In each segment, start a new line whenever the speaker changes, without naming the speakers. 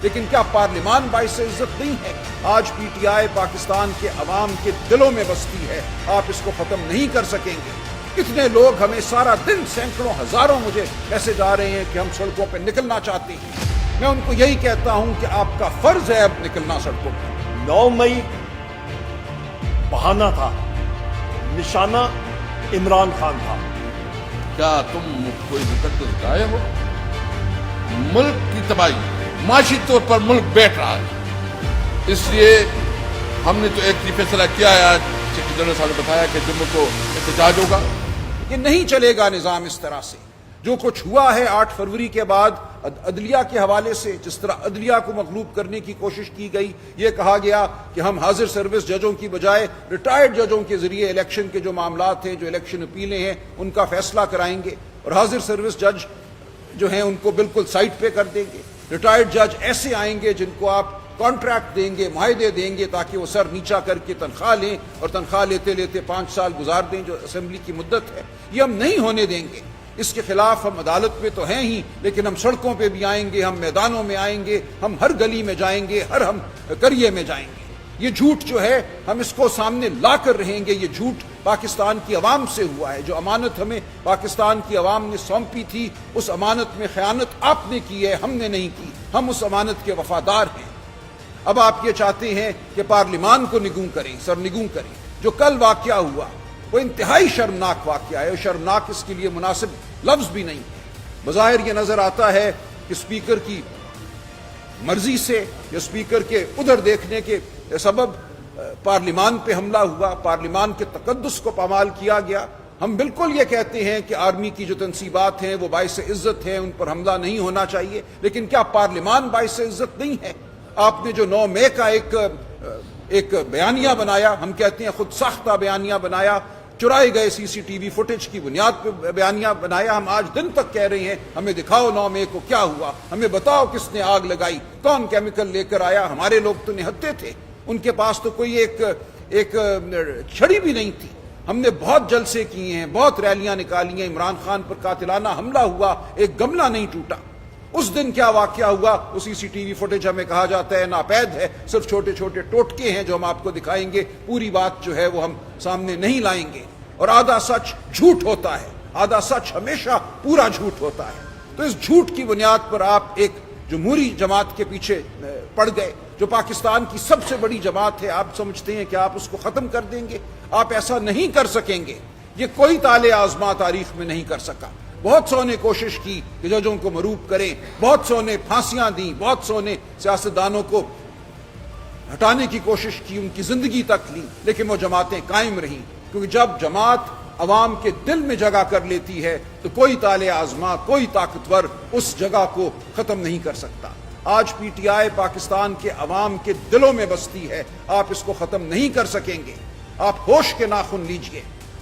لیکن کیا پارلیمان باعث عزت نہیں ہے؟ آج پی ٹی آئی پاکستان کے عوام کے دلوں میں بستی ہے، آپ اس کو ختم نہیں کر سکیں گے۔ کتنے لوگ ہمیں سارا دن سینکڑوں ہزاروں مجھے میسج آ رہے ہیں کہ ہم سڑکوں پہ نکلنا چاہتے ہیں۔ میں ان کو یہی کہتا ہوں کہ آپ کا فرض ہے اب نکلنا سڑکوں پہ۔
9 مئی بہانہ تھا، نشانہ عمران خان تھا۔
کیا تم کوئی مقدس گائے ہو؟ ملک کی تباہی، معاشی طور پر ملک بیٹھ رہا ہے، اس لیے ہم نے تو ایک فیصلہ کیا ہے۔ آج سیکرٹری جنرل صاحب نے بتایا کہ جمعہ کو احتجاج ہوگا۔
یہ نہیں چلے گا نظام اس طرح سے۔ جو کچھ ہوا ہے 8 فروری کے بعد عدلیہ کے حوالے سے، جس طرح عدلیہ کو مغلوب کرنے کی کوشش کی گئی، یہ کہا گیا کہ ہم حاضر سروس ججوں کی بجائے ریٹائرڈ ججوں کے ذریعے الیکشن کے جو معاملات ہیں، جو الیکشن اپیلیں ہیں، ان کا فیصلہ کرائیں گے، اور حاضر سروس جج جو ہیں ان کو بالکل سائٹ پہ کر دیں گے۔ ریٹائرڈ جج ایسے آئیں گے جن کو آپ کانٹریکٹ دیں گے، معاہدے دیں گے، تاکہ وہ سر نیچا کر کے تنخواہ لیں، اور تنخواہ لیتے لیتے 5 سال گزار دیں جو اسمبلی کی مدت ہے۔ یہ ہم نہیں ہونے دیں گے۔ اس کے خلاف ہم عدالت میں تو ہیں ہی، لیکن ہم سڑکوں پہ بھی آئیں گے، ہم میدانوں میں آئیں گے، ہم ہر گلی میں جائیں گے، ہر ہم قریے میں جائیں گے۔ یہ جھوٹ جو ہے ہم اس کو سامنے لا کر رہیں گے۔ یہ جھوٹ پاکستان کی عوام سے ہوا ہے۔ جو امانت ہمیں پاکستان کی عوام نے سونپی تھی، اس امانت میں خیانت آپ نے کی ہے، ہم نے نہیں کی۔ ہم اس امانت کے وفادار ہیں۔ اب آپ یہ چاہتے ہیں کہ پارلیمان کو نگوں کریں، سرنگوں کریں۔ جو کل واقعہ ہوا وہ انتہائی شرمناک واقعہ ہے، اور شرمناک اس کے لیے مناسب لفظ بھی نہیں ہے۔ بظاہر یہ نظر آتا ہے کہ اسپیکر کی مرضی سے یا اسپیکر کے ادھر دیکھنے کے سبب پارلیمان پہ حملہ ہوا، پارلیمان کے تقدس کو پامال کیا گیا۔ ہم بالکل یہ کہتے ہیں کہ آرمی کی جو تنصیبات ہیں وہ باعث عزت ہیں، ان پر حملہ نہیں ہونا چاہیے، لیکن کیا پارلیمان باعث عزت نہیں ہے؟ آپ نے جو 9 مئی کا ایک بیانیہ بنایا، ہم کہتے ہیں خود ساختہ بیانیہ بنایا، چرائے گئے CCTV فوٹیج کی بنیاد پہ بیانیہ بنایا۔ ہم آج دن تک کہہ رہے ہیں ہمیں دکھاؤ 9 مئی کو کیا ہوا، ہمیں بتاؤ کس نے آگ لگائی، کون کیمیکل لے کر آیا۔ ہمارے لوگ تو نہتے تھے، ان کے پاس تو کوئی ایک چھڑی بھی نہیں تھی۔ ہم نے بہت جلسے کیے ہیں، بہت ریلیاں نکالی ہیں، عمران خان پر قاتلانہ حملہ ہوا، ایک گملہ نہیں ٹوٹا۔ اس دن کیا واقعہ ہوا وہ CCTV فوٹیج ہمیں کہا جاتا ہے ناپید ہے، صرف چھوٹے چھوٹے ٹوٹکے ہیں جو ہم آپ کو دکھائیں گے، پوری بات جو ہے وہ ہم سامنے نہیں لائیں گے۔ اور آدھا سچ جھوٹ ہوتا ہے، آدھا سچ ہمیشہ پورا جھوٹ ہوتا ہے۔ تو اس جھوٹ کی بنیاد پر آپ ایک جمہوری جماعت کے پیچھے پڑ گئے، جو پاکستان کی سب سے بڑی جماعت ہے۔ آپ سمجھتے ہیں کہ آپ اس کو ختم کر دیں گے؟ آپ ایسا نہیں کر سکیں گے۔ یہ کوئی طالع آزما تاریخ میں نہیں کر سکا۔ بہت سو نے کوشش کی کہ ججوں کو مروب کریں، بہت سو نے پھانسیاں دیں، بہت سو نے سیاستدانوں کو ہٹانے کی کوشش کی، ان کی زندگی تک لی، لیکن وہ جماعتیں قائم رہیں، کیونکہ جب جماعت عوام کے دل میں جگہ کر لیتی ہے تو کوئی طالع آزما، کوئی طاقتور اس جگہ کو ختم نہیں کر سکتا۔ آج PTI پاکستان کے عوام کے دلوں میں بستی ہے، آپ اس کو ختم نہیں کر سکیں گے۔ آپ ہوش کے ناخن لیجئے۔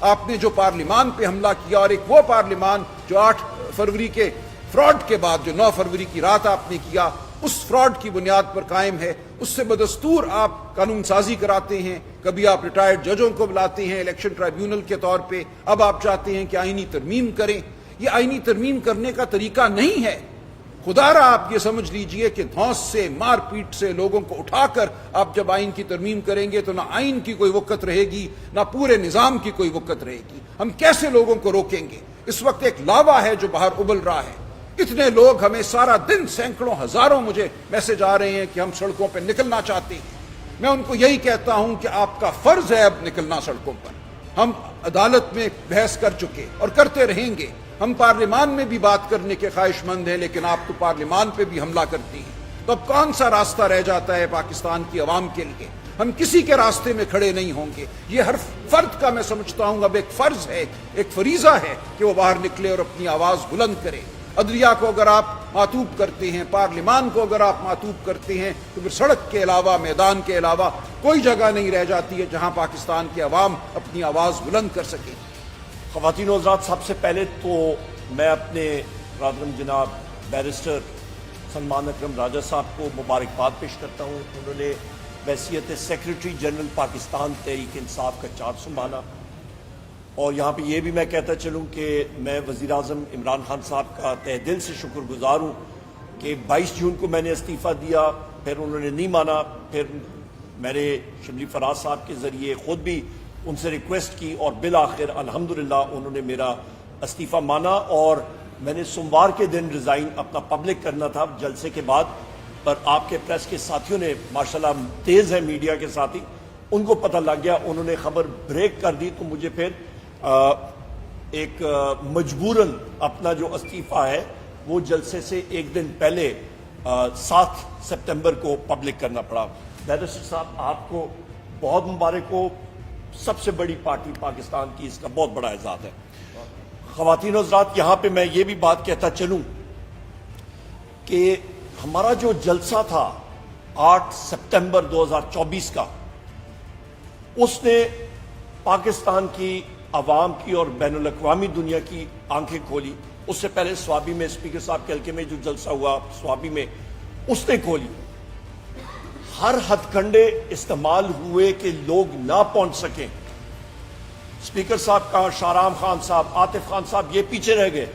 آپ نے جو پارلیمان پہ حملہ کیا، اور ایک وہ پارلیمان جو 8 فروری کے فراڈ کے بعد جو 9 فروری کی رات آپ نے کیا، اس فراڈ کی بنیاد پر قائم ہے۔ اس سے بدستور آپ قانون سازی کراتے ہیں، کبھی آپ ریٹائرڈ ججوں کو بلاتے ہیں الیکشن ٹرائیبیونل کے طور پہ، اب آپ چاہتے ہیں کہ آئینی ترمیم کریں۔ یہ آئینی ترمیم کرنے کا طریقہ نہیں ہے۔ خدا را آپ یہ سمجھ لیجئے کہ دھونس سے، مار پیٹ سے لوگوں کو اٹھا کر آپ جب آئین کی ترمیم کریں گے تو نہ آئین کی کوئی وقت رہے گی، نہ پورے نظام کی کوئی وقت رہے گی۔ ہم کیسے لوگوں کو روکیں گے؟ اس وقت ایک لاوا ہے جو باہر ابل رہا ہے۔ اتنے لوگ ہمیں سارا دن سینکڑوں ہزاروں مجھے میسج آ رہے ہیں کہ ہم سڑکوں پہ نکلنا چاہتے ہیں۔ میں ان کو یہی کہتا ہوں کہ آپ کا فرض ہے اب نکلنا سڑکوں پر۔ ہم عدالت میں بحث کر چکے اور کرتے رہیں گے۔ ہم پارلیمان میں بھی بات کرنے کے خواہش مند ہیں، لیکن آپ تو پارلیمان پہ بھی حملہ کرتی ہیں۔ تو اب کون سا راستہ رہ جاتا ہے پاکستان کی عوام کے لیے؟ ہم کسی کے راستے میں کھڑے نہیں ہوں گے۔ یہ ہر فرد کا میں سمجھتا ہوں اب ایک فرض ہے، ایک فریضہ ہے کہ وہ باہر نکلے اور اپنی آواز بلند کرے۔ عدلیہ کو اگر آپ معطوب کرتے ہیں، پارلیمان کو اگر آپ معطوب کرتے ہیں، تو پھر سڑک کے علاوہ، میدان کے علاوہ کوئی جگہ نہیں رہ جاتی ہے جہاں پاکستان کے عوام اپنی آواز بلند کر سکیں۔
خواتین و حضرات، سب سے پہلے تو میں اپنے برادرم جناب بیرسٹر سلمان اکرم راجہ صاحب کو مبارکباد پیش کرتا ہوں۔ انہوں نے بحیثیت سیکرٹری جنرل پاکستان تحریک انصاف کا چارج سنبھالا، اور یہاں پہ یہ بھی میں کہتا چلوں کہ میں وزیر اعظم عمران خان صاحب کا تہ دل سے شکر گزار ہوں کہ 22 جون کو میں نے استعفیٰ دیا، پھر انہوں نے نہیں مانا، پھر میں نے شبلی فراز صاحب کے ذریعے خود بھی ان سے ریکویسٹ کی اور بالآخر الحمدللہ انہوں نے میرا استعفیٰ مانا، اور میں نے سوموار کے دن ریزائن اپنا پبلک کرنا تھا جلسے کے بعد، پر آپ کے پریس کے ساتھیوں نے ماشاءاللہ تیز ہے میڈیا کے ساتھی، ان کو پتہ لگ گیا، انہوں نے خبر بریک کر دی، تو مجھے پھر ایک مجبوراً اپنا جو استعفیٰ ہے وہ جلسے سے ایک دن پہلے 7 سپتمبر کو پبلک کرنا پڑا۔ بیرسٹر صاحب آپ کو بہت مبارک ہو، سب سے بڑی پارٹی پاکستان کی، اس کا بہت بڑا اعزاز ہے۔ خواتین و حضرات، یہاں پہ میں یہ بھی بات کہتا چلوں کہ ہمارا جو جلسہ تھا 8 سپتمبر 2024 کا، اس نے پاکستان کی عوام کی اور بین الاقوامی دنیا کی آنکھیں کھولی۔ اس سے پہلے سوابی میں اسپیکر صاحب کے حلقے میں جو جلسہ ہوا سوابی میں، اس نے کھولی۔ ہر ہتھ کنڈے استعمال ہوئے کہ لوگ نہ پہنچ سکیں۔ اسپیکر صاحب کا، شاہرام خان صاحب، عاطف خان صاحب یہ پیچھے رہ گئے۔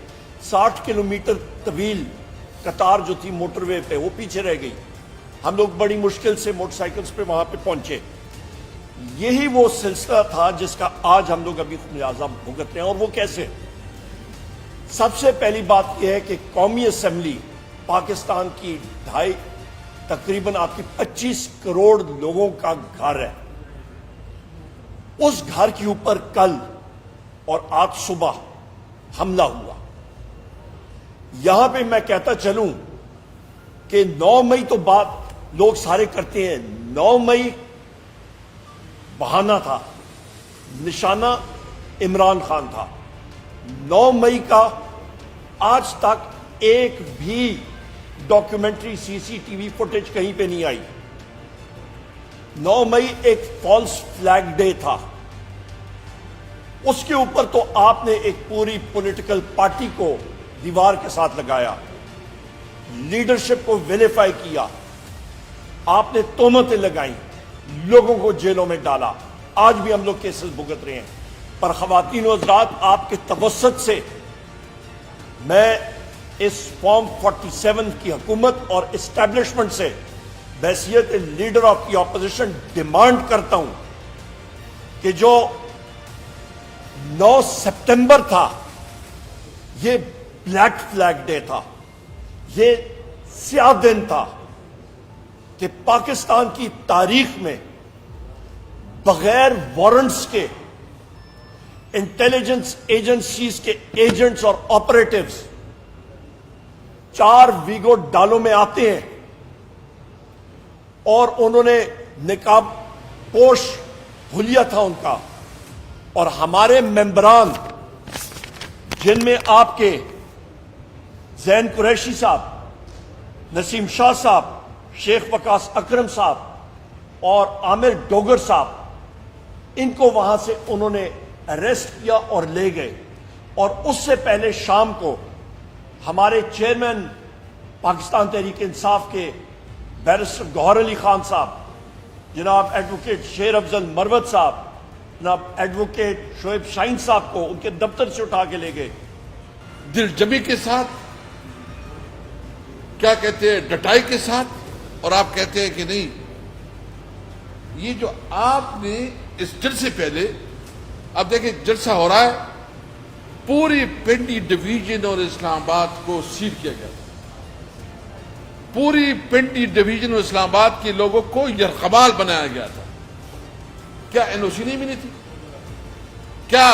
60 کلومیٹر طویل قطار جو تھی موٹر وے پہ، وہ پیچھے رہ گئی۔ ہم لوگ بڑی مشکل سے موٹر سائیکلز پہ وہاں پہ پہنچے۔ یہی وہ سلسلہ تھا جس کا آج ہم لوگ ابھی خمیازہ بھگت رہے ہیں، اور وہ کیسے؟ سب سے پہلی بات یہ ہے کہ قومی اسمبلی پاکستان کی تقریباً آپ کی 25 کروڑ لوگوں کا گھر ہے۔ اس گھر کے اوپر کل اور آج صبح حملہ ہوا۔ یہاں پہ میں کہتا چلوں کہ 9 مئی تو بات لوگ سارے کرتے ہیں، 9 مئی بہانہ تھا، نشانہ عمران خان تھا۔ 9 مئی کا آج تک ایک بھی ڈاکیومنٹری CCTV فوٹیج کہیں پہ نہیں آئی۔ 9 مئی ایک فالس فلیگ ڈے تھا، اس کے اوپر تو آپ نے ایک پوری پولیٹیکل پارٹی کو دیوار کے ساتھ لگایا، لیڈرشپ کو ویلیفائی کیا، آپ نے تہمتیں لگائیں، لوگوں کو جیلوں میں ڈالا۔ آج بھی ہم لوگ کیسز بھگت رہے ہیں۔ پر خواتین و حضرات، آپ کے توسط سے میں اس فارم 47 کی حکومت اور اسٹیبلشمنٹ سے بحیثیت leader of the opposition demand کرتا ہوں کہ جو 9 سپتمبر تھا، یہ بلیک فلیگ ڈے تھا، یہ سیاہ دن تھا کہ پاکستان کی تاریخ میں بغیر وارنٹس کے انٹیلیجنس ایجنسیز کے ایجنٹس اور آپریٹیوز 4 ویگو ڈالوں میں آتے ہیں، اور انہوں نے نقاب پوش حلیہ تھا ان کا، اور ہمارے ممبران جن میں آپ کے زین قریشی صاحب، نسیم شاہ صاحب، شیخ وقاص اکرم صاحب اور عامر ڈوگر صاحب، ان کو وہاں سے انہوں نے اریسٹ کیا اور لے گئے۔ اور اس سے پہلے شام کو ہمارے چیئرمین پاکستان تحریک انصاف کے بیرسٹر گوہر علی خان صاحب، جناب ایڈوکیٹ شیر افضل مروت صاحب، جناب ایڈوکیٹ شعیب شاہین صاحب کو ان کے دفتر سے اٹھا کے لے گئے۔
دل جمی کے ساتھ، کیا کہتے ہیں، ڈٹائی کے ساتھ، اور آپ کہتے ہیں کہ نہیں، یہ جو آپ نے اس جلسے پہلے، اب دیکھیں جلسہ ہو رہا ہے، پوری پنڈی ڈویژن اور اسلام آباد کو سیل کیا گیا، پوری پنڈی ڈویژن اور اسلام آباد کے لوگوں کو یرغمال بنایا گیا تھا۔ کیا NOC نہیں ملی تھی؟ کیا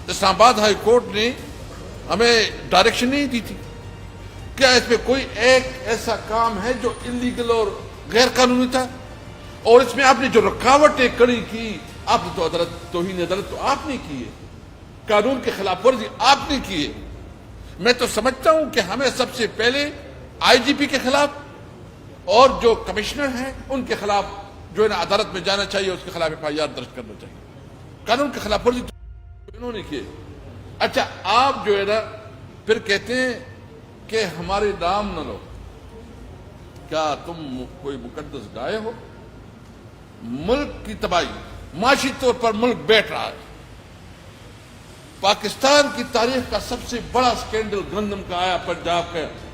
اسلام آباد ہائی کورٹ نے ہمیں ڈائریکشن نہیں دی تھی؟ کیا اس میں کوئی ایک ایسا کام ہے جو انلیگل اور غیر قانونی تھا؟ اور اس میں آپ نے جو رکاوٹیں کھڑی کی، آپ نے تو توہین عدالت تو آپ نے کی ہے، قانون کے خلاف ورزی آپ نے کی ہے۔ میں تو سمجھتا ہوں کہ ہمیں سب سے پہلے IGP کے خلاف اور جو کمشنر ہیں ان کے خلاف جو ہے نا عدالت میں جانا چاہیے، اس کے خلاف FIR درج کرنا چاہیے۔ قانون کے خلاف ورزی تو انہوں نے کی۔ اچھا، آپ جو ہے نا پھر کہتے ہیں کہ ہمارے نام نہ لو۔ کیا تم کوئی مقدس گائے ہو؟ ملک کی تباہی، معاشی طور پر ملک بیٹھ رہا ہے۔ پاکستان کی تاریخ کا سب سے بڑا سکینڈل گندم کا آیا پنجاب کا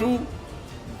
2